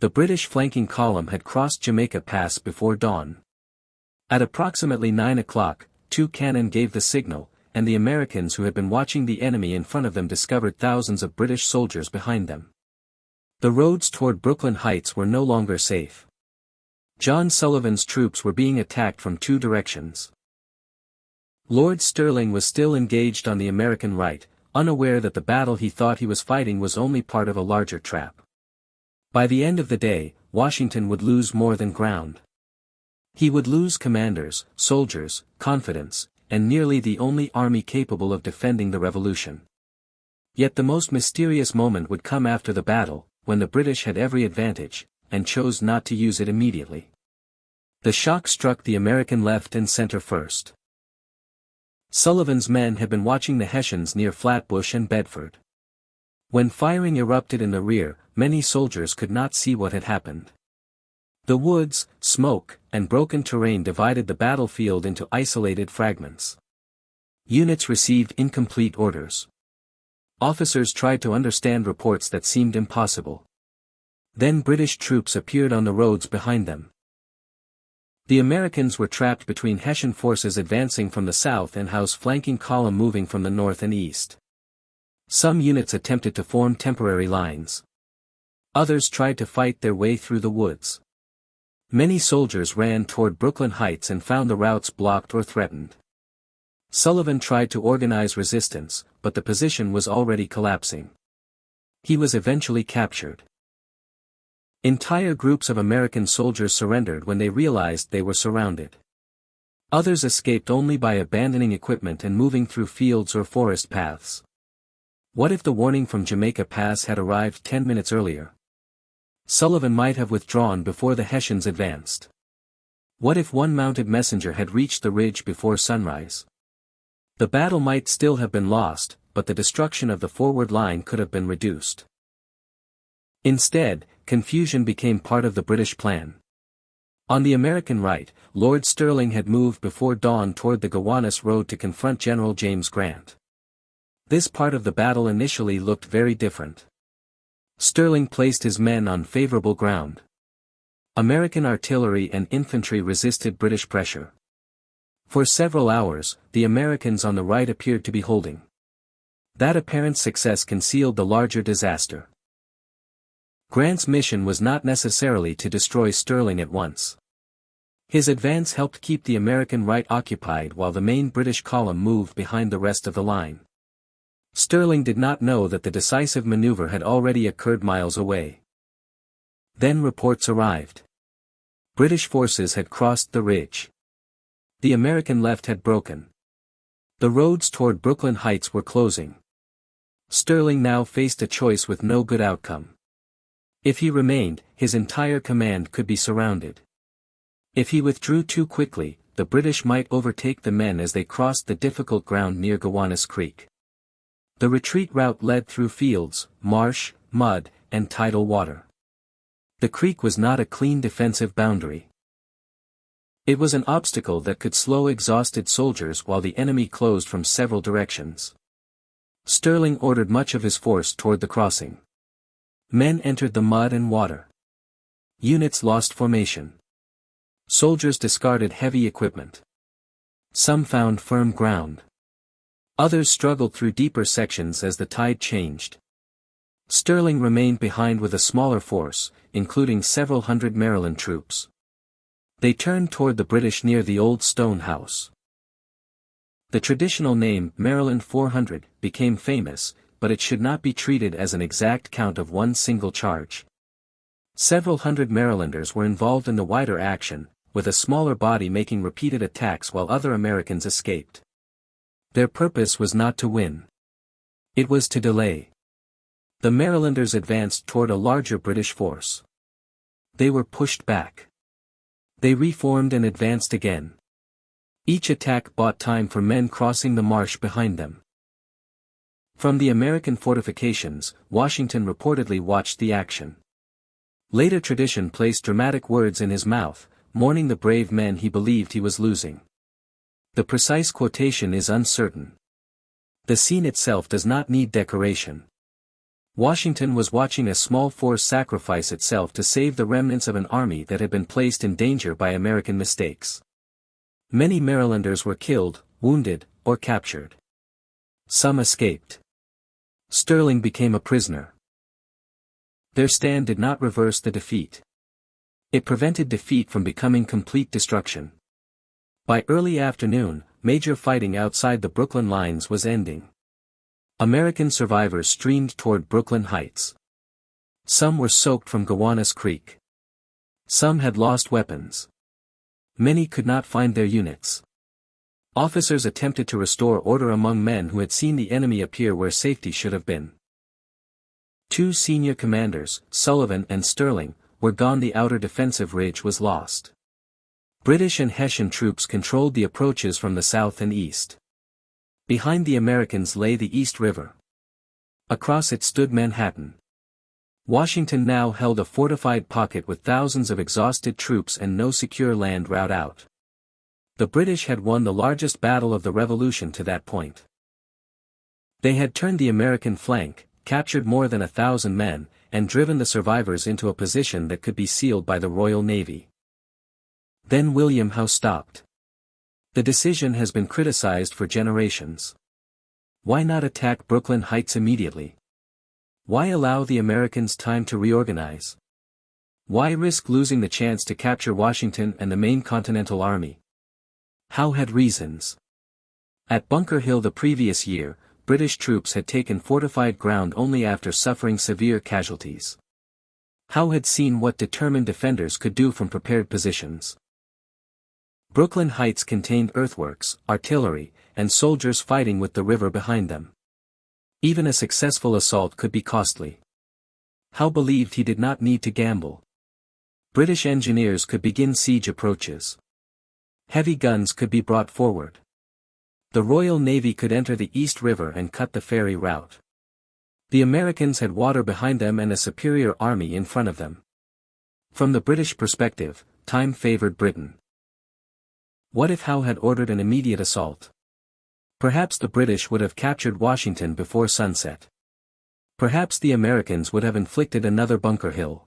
The British flanking column had crossed Jamaica Pass before dawn. At approximately 9 o'clock, 2 cannon gave the signal, and the Americans who had been watching the enemy in front of them discovered thousands of British soldiers behind them. The roads toward Brooklyn Heights were no longer safe. John Sullivan's troops were being attacked from 2 directions. Lord Stirling was still engaged on the American right, unaware that the battle he thought he was fighting was only part of a larger trap. By the end of the day, Washington would lose more than ground. He would lose commanders, soldiers, confidence, and nearly the only army capable of defending the revolution. Yet the most mysterious moment would come after the battle, when the British had every advantage, and chose not to use it immediately. The shock struck the American left and center first. Sullivan's men had been watching the Hessians near Flatbush and Bedford. When firing erupted in the rear, many soldiers could not see what had happened. The woods, smoke, and broken terrain divided the battlefield into isolated fragments. Units received incomplete orders. Officers tried to understand reports that seemed impossible. Then British troops appeared on the roads behind them. The Americans were trapped between Hessian forces advancing from the south and Howe's flanking column moving from the north and east. Some units attempted to form temporary lines. Others tried to fight their way through the woods. Many soldiers ran toward Brooklyn Heights and found the routes blocked or threatened. Sullivan tried to organize resistance, but the position was already collapsing. He was eventually captured. Entire groups of American soldiers surrendered when they realized they were surrounded. Others escaped only by abandoning equipment and moving through fields or forest paths. What if the warning from Jamaica Pass had arrived 10 minutes earlier? Sullivan might have withdrawn before the Hessians advanced. What if one mounted messenger had reached the ridge before sunrise? The battle might still have been lost, but the destruction of the forward line could have been reduced. Instead, confusion became part of the British plan. On the American right, Lord Stirling had moved before dawn toward the Gowanus Road to confront General James Grant. This part of the battle initially looked very different. Stirling placed his men on favorable ground. American artillery and infantry resisted British pressure. For several hours, the Americans on the right appeared to be holding. That apparent success concealed the larger disaster. Grant's mission was not necessarily to destroy Stirling at once. His advance helped keep the American right occupied while the main British column moved behind the rest of the line. Stirling did not know that the decisive maneuver had already occurred miles away. Then reports arrived. British forces had crossed the ridge. The American left had broken. The roads toward Brooklyn Heights were closing. Stirling now faced a choice with no good outcome. If he remained, his entire command could be surrounded. If he withdrew too quickly, the British might overtake the men as they crossed the difficult ground near Gowanus Creek. The retreat route led through fields, marsh, mud, and tidal water. The creek was not a clean defensive boundary. It was an obstacle that could slow exhausted soldiers while the enemy closed from several directions. Stirling ordered much of his force toward the crossing. Men entered the mud and water. Units lost formation. Soldiers discarded heavy equipment. Some found firm ground. Others struggled through deeper sections as the tide changed. Stirling remained behind with a smaller force, including several hundred Maryland troops. They turned toward the British near the old stone house. The traditional name, Maryland 400, became famous, but it should not be treated as an exact count of one single charge. Several hundred Marylanders were involved in the wider action, with a smaller body making repeated attacks while other Americans escaped. Their purpose was not to win. It was to delay. The Marylanders advanced toward a larger British force. They were pushed back. They reformed and advanced again. Each attack bought time for men crossing the marsh behind them. From the American fortifications, Washington reportedly watched the action. Later tradition placed dramatic words in his mouth, mourning the brave men he believed he was losing. The precise quotation is uncertain. The scene itself does not need decoration. Washington was watching a small force sacrifice itself to save the remnants of an army that had been placed in danger by American mistakes. Many Marylanders were killed, wounded, or captured. Some escaped. Stirling became a prisoner. Their stand did not reverse the defeat. It prevented defeat from becoming complete destruction. By early afternoon, major fighting outside the Brooklyn lines was ending. American survivors streamed toward Brooklyn Heights. Some were soaked from Gowanus Creek. Some had lost weapons. Many could not find their units. Officers attempted to restore order among men who had seen the enemy appear where safety should have been. Two senior commanders, Sullivan and Stirling, were gone. The outer defensive ridge was lost. British and Hessian troops controlled the approaches from the south and east. Behind the Americans lay the East River. Across it stood Manhattan. Washington now held a fortified pocket with thousands of exhausted troops and no secure land route out. The British had won the largest battle of the Revolution to that point. They had turned the American flank, captured more than 1,000 men, and driven the survivors into a position that could be sealed by the Royal Navy. Then William Howe stopped. The decision has been criticized for generations. Why not attack Brooklyn Heights immediately? Why allow the Americans time to reorganize? Why risk losing the chance to capture Washington and the main Continental Army? Howe had reasons. At Bunker Hill the previous year, British troops had taken fortified ground only after suffering severe casualties. Howe had seen what determined defenders could do from prepared positions. Brooklyn Heights contained earthworks, artillery, and soldiers fighting with the river behind them. Even a successful assault could be costly. Howe believed he did not need to gamble. British engineers could begin siege approaches. Heavy guns could be brought forward. The Royal Navy could enter the East River and cut the ferry route. The Americans had water behind them and a superior army in front of them. From the British perspective, time favored Britain. What if Howe had ordered an immediate assault? Perhaps the British would have captured Washington before sunset. Perhaps the Americans would have inflicted another Bunker Hill.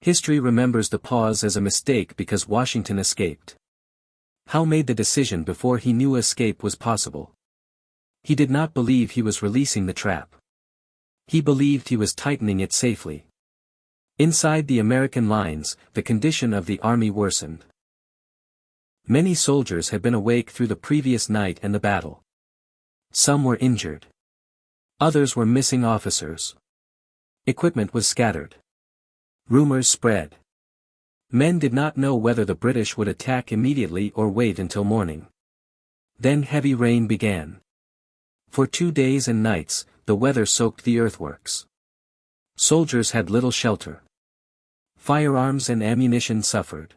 History remembers the pause as a mistake because Washington escaped. Howe made the decision before he knew escape was possible. He did not believe he was releasing the trap. He believed he was tightening it safely. Inside the American lines, the condition of the army worsened. Many soldiers had been awake through the previous night and the battle. Some were injured. Others were missing officers. Equipment was scattered. Rumors spread. Men did not know whether the British would attack immediately or wait until morning. Then heavy rain began. For 2 days and nights, the weather soaked the earthworks. Soldiers had little shelter. Firearms and ammunition suffered.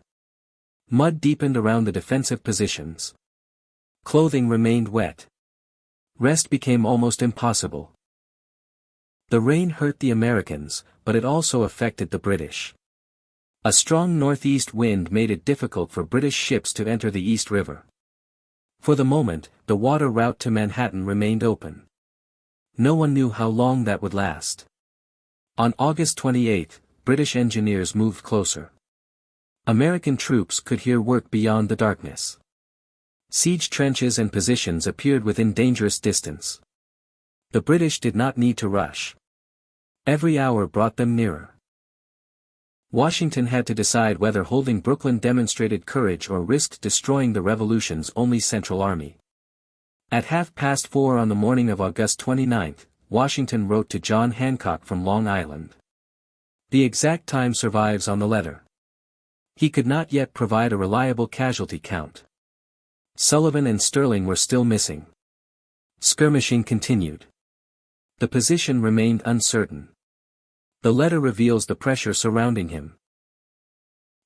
Mud deepened around the defensive positions. Clothing remained wet. Rest became almost impossible. The rain hurt the Americans, but it also affected the British. A strong northeast wind made it difficult for British ships to enter the East River. For the moment, the water route to Manhattan remained open. No one knew how long that would last. On August 28, British engineers moved closer. American troops could hear work beyond the darkness. Siege trenches and positions appeared within dangerous distance. The British did not need to rush. Every hour brought them nearer. Washington had to decide whether holding Brooklyn demonstrated courage or risked destroying the Revolution's only central army. At 4:30 on the morning of August 29, Washington wrote to John Hancock from Long Island. The exact time survives on the letter. He could not yet provide a reliable casualty count. Sullivan and Stirling were still missing. Skirmishing continued. The position remained uncertain. The letter reveals the pressure surrounding him.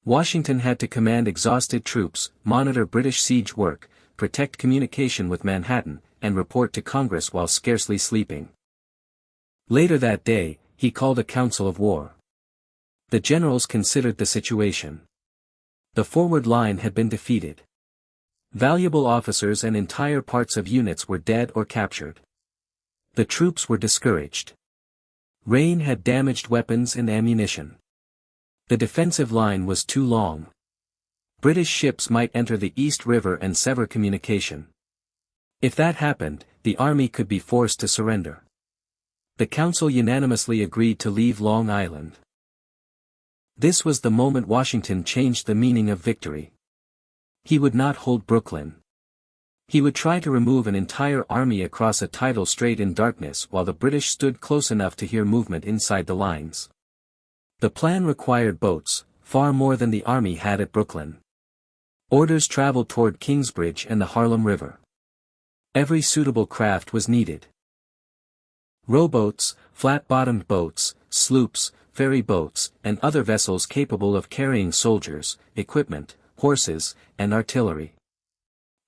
Washington had to command exhausted troops, monitor British siege work, protect communication with Manhattan, and report to Congress while scarcely sleeping. Later that day, he called a council of war. The generals considered the situation. The forward line had been defeated. Valuable officers and entire parts of units were dead or captured. The troops were discouraged. Rain had damaged weapons and ammunition. The defensive line was too long. British ships might enter the East River and sever communication. If that happened, the army could be forced to surrender. The council unanimously agreed to leave Long Island. This was the moment Washington changed the meaning of victory. He would not hold Brooklyn. He would try to remove an entire army across a tidal strait in darkness while the British stood close enough to hear movement inside the lines. The plan required boats, far more than the army had at Brooklyn. Orders traveled toward Kingsbridge and the Harlem River. Every suitable craft was needed. Rowboats, flat-bottomed boats, sloops, ferry boats, and other vessels capable of carrying soldiers, equipment, horses, and artillery.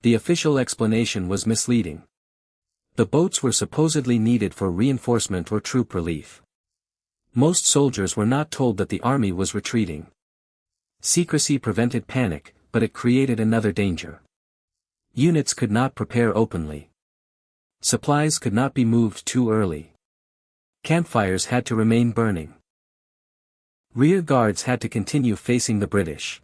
The official explanation was misleading. The boats were supposedly needed for reinforcement or troop relief. Most soldiers were not told that the army was retreating. Secrecy prevented panic, but it created another danger. Units could not prepare openly. Supplies could not be moved too early. Campfires had to remain burning. Rear guards had to continue facing the British.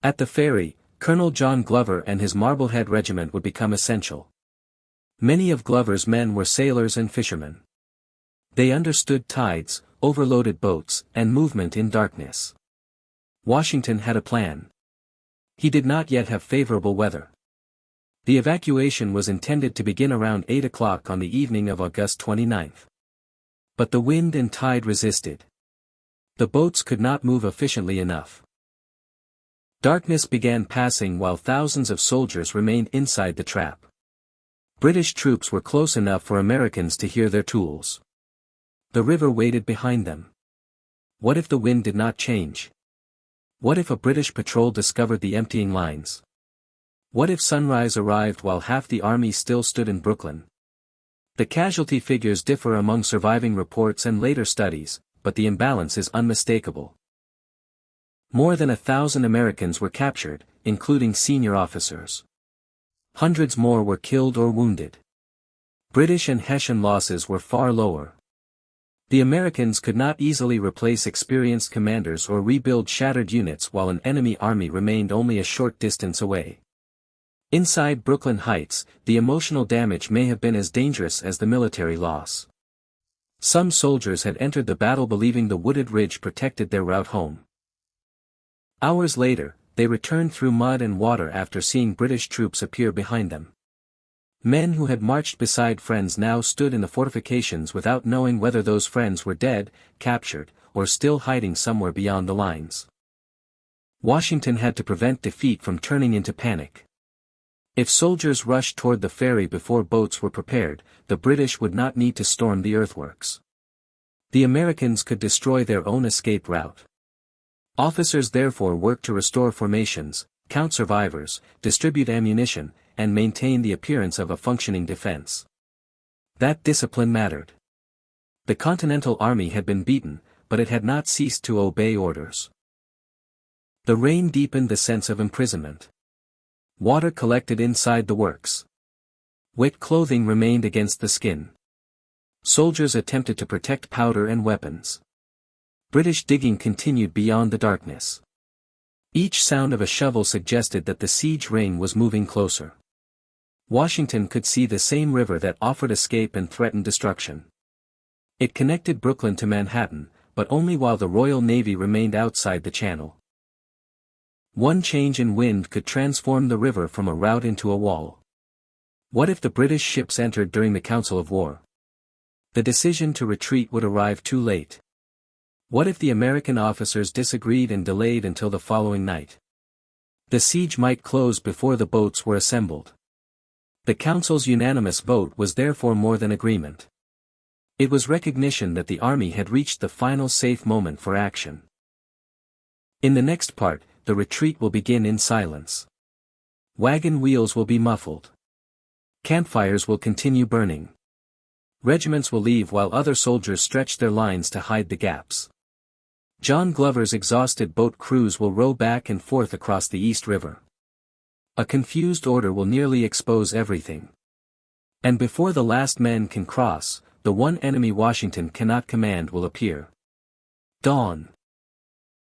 At the ferry, Colonel John Glover and his Marblehead Regiment would become essential. Many of Glover's men were sailors and fishermen. They understood tides, overloaded boats, and movement in darkness. Washington had a plan. He did not yet have favorable weather. The evacuation was intended to begin around 8 o'clock on the evening of August 29. But the wind and tide resisted. The boats could not move efficiently enough. Darkness began passing while thousands of soldiers remained inside the trap. British troops were close enough for Americans to hear their tools. The river waited behind them. What if the wind did not change? What if a British patrol discovered the emptying lines? What if sunrise arrived while half the army still stood in Brooklyn? The casualty figures differ among surviving reports and later studies, but the imbalance is unmistakable. More than 1,000 Americans were captured, including senior officers. Hundreds more were killed or wounded. British and Hessian losses were far lower. The Americans could not easily replace experienced commanders or rebuild shattered units while an enemy army remained only a short distance away. Inside Brooklyn Heights, the emotional damage may have been as dangerous as the military loss. Some soldiers had entered the battle believing the wooded ridge protected their route home. Hours later, they returned through mud and water after seeing British troops appear behind them. Men who had marched beside friends now stood in the fortifications without knowing whether those friends were dead, captured, or still hiding somewhere beyond the lines. Washington had to prevent defeat from turning into panic. If soldiers rushed toward the ferry before boats were prepared, the British would not need to storm the earthworks. The Americans could destroy their own escape route. Officers therefore worked to restore formations, count survivors, distribute ammunition, and maintain the appearance of a functioning defense. That discipline mattered. The Continental Army had been beaten, but it had not ceased to obey orders. The rain deepened the sense of imprisonment. Water collected inside the works. Wet clothing remained against the skin. Soldiers attempted to protect powder and weapons. British digging continued beyond the darkness. Each sound of a shovel suggested that the siege ring was moving closer. Washington could see the same river that offered escape and threatened destruction. It connected Brooklyn to Manhattan, but only while the Royal Navy remained outside the channel. One change in wind could transform the river from a route into a wall. What if the British ships entered during the Council of War? The decision to retreat would arrive too late. What if the American officers disagreed and delayed until the following night? The siege might close before the boats were assembled. The Council's unanimous vote was therefore more than agreement. It was recognition that the army had reached the final safe moment for action. In the next part, the retreat will begin in silence. Wagon wheels will be muffled. Campfires will continue burning. Regiments will leave while other soldiers stretch their lines to hide the gaps. John Glover's exhausted boat crews will row back and forth across the East River. A confused order will nearly expose everything. And before the last men can cross, the one enemy Washington cannot command will appear. Dawn.